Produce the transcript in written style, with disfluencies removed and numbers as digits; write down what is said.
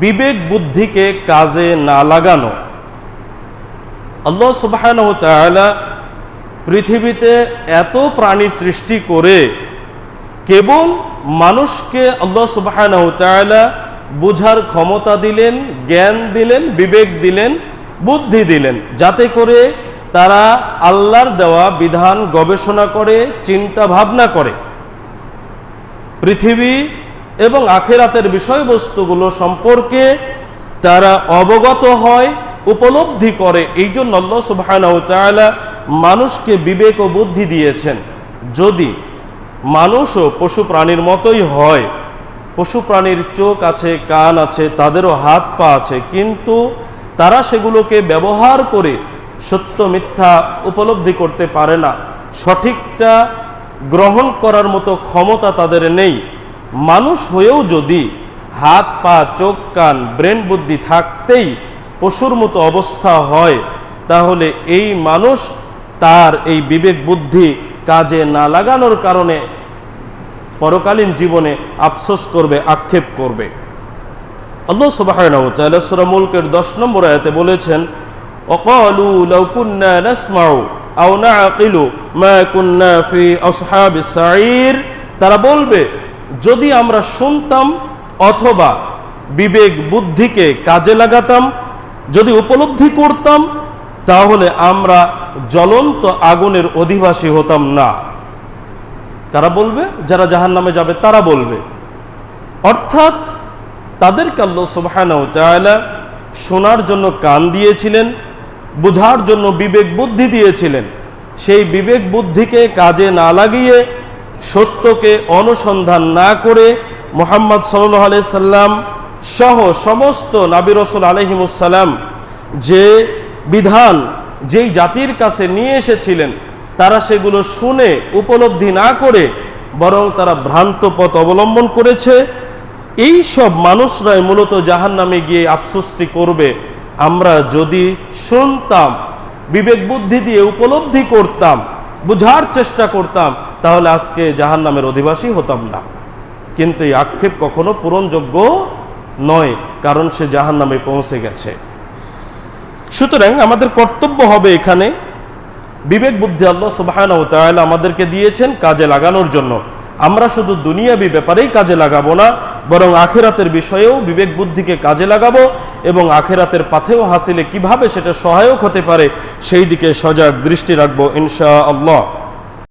বিবেক বুদ্ধিকে কাজে না লাগানো। আল্লাহ সুবহানাহু ওয়া তাআলা পৃথিবীতে এত প্রাণী সৃষ্টি করে কেবল মানুষকে আল্লাহ সুবহানাহু ওয়া তাআলা বুঝার ক্ষমতা দিলেন, জ্ঞান দিলেন, বিবেক দিলেন, বুদ্ধি দিলেন, যাতে করে তারা আল্লাহর দেওয়া বিধান গবেষণা করে, চিন্তা ভাবনা করে, পৃথিবী এবং আখিরাতের বিষয়বস্তুগুলো সম্পর্কে তারা অবগত হয়, উপলব্ধি করে। এই জন্য আল্লাহ সুবহানাহু ওয়া তাআলা মানুষকে বিবেক ও বুদ্ধি দিয়েছেন। যদি মানুষও পশু প্রাণীর মতোই হয়, পশু প্রাণীর চোখ আছে, কান আছে, তাদেরও হাত পা আছে, কিন্তু তারা সেগুলোকে ব্যবহার করে সত্য মিথ্যা উপলব্ধি করতে পারে না, সঠিকটা গ্রহণ করার মতো ক্ষমতা তাদের নেই। মানুষ হয়েও যদি হাত পা, চোখ কান, ব্রেন বুদ্ধি থাকতেই পশুর মতো অবস্থা হয়, তাহলে এই মানুষ তার এই বিবেক বুদ্ধি কাজে না লাগানোর কারণে পরকালীন জীবনে আফসোস করবে, আক্ষেপ করবে। আল্লাহ সুবহানাহু ওয়া তাআলা সূরা মুলকের 10 নম্বর আয়াতে বলেছেন, ওয়াকালু লাউ কুন্না নাসমাউ আও নাআকিলু মা কুন্না ফি আসহাবিস সাঈর। তারা বলবে, যদি আমরা শুনতাম অথবা বিবেক বুদ্ধিকে কাজে লাগাতাম, যদি উপলব্ধি করতাম, তাহলে আমরা জ্বলন্ত আগুনের অধিবাসী হতাম না। কারা বলবে? যারা জাহান্নামে যাবে তারা বলবে। অর্থাৎ তাদেরকে আল্লাহ সুবহানাহু ওয়া তাআলা শোনার জন্য কান দিয়েছিলেন, বুঝার জন্য বিবেক বুদ্ধি দিয়েছিলেন। সেই বিবেক বুদ্ধিকে কাজে না লাগিয়ে, সত্যকে অনুসন্ধান না করে, মুহাম্মদ সাল্লাল্লাহু আলাইহি সাল্লাম সহ সমস্ত নবী রাসূল আলাইহিমুস সালাম যে বিধান যেই জাতির কাছে নিয়ে এসেছিলেন, তারা সেগুলো শুনে উপলব্ধি না করে বরং তারা ভ্রান্ত পথ অবলম্বন করেছে। এই সব মানুষরাই মূলত জাহান্নামে গিয়ে আফসোসটি করবে। আমরা যদি শুনতাম, বিবেক বুদ্ধি দিয়ে উপলব্ধি করতাম, বুঝার চেষ্টা করতাম, তাহলে আজকে জাহান্নামের অধিবাসী হতাম না। কিন্তু এই আক্ষেপ কখনো পূরণযোগ্য নয়, কারণ সে জাহান্নামে পৌঁছে গেছে। সুতরাং আমাদের কর্তব্য হবে এখানে বিবেক বুদ্ধি আল্লাহ সুবহানাহু ওয়া তাআলা আমাদেরকে দিয়েছেন কাজে লাগানোর জন্য। আমরা শুধু দুনিয়াবি ব্যাপারেই কাজে লাগাবো না, বরং আখিরাতের বিষয়েও বিবেক বুদ্ধিকে কাজে লাগাবো এবং আখিরাতের পাথেও হাসিলে কিভাবে সেটা সহায়ক হতে পারে সেই দিকে সজাগ দৃষ্টি রাখবো ইনশাআল্লাহ।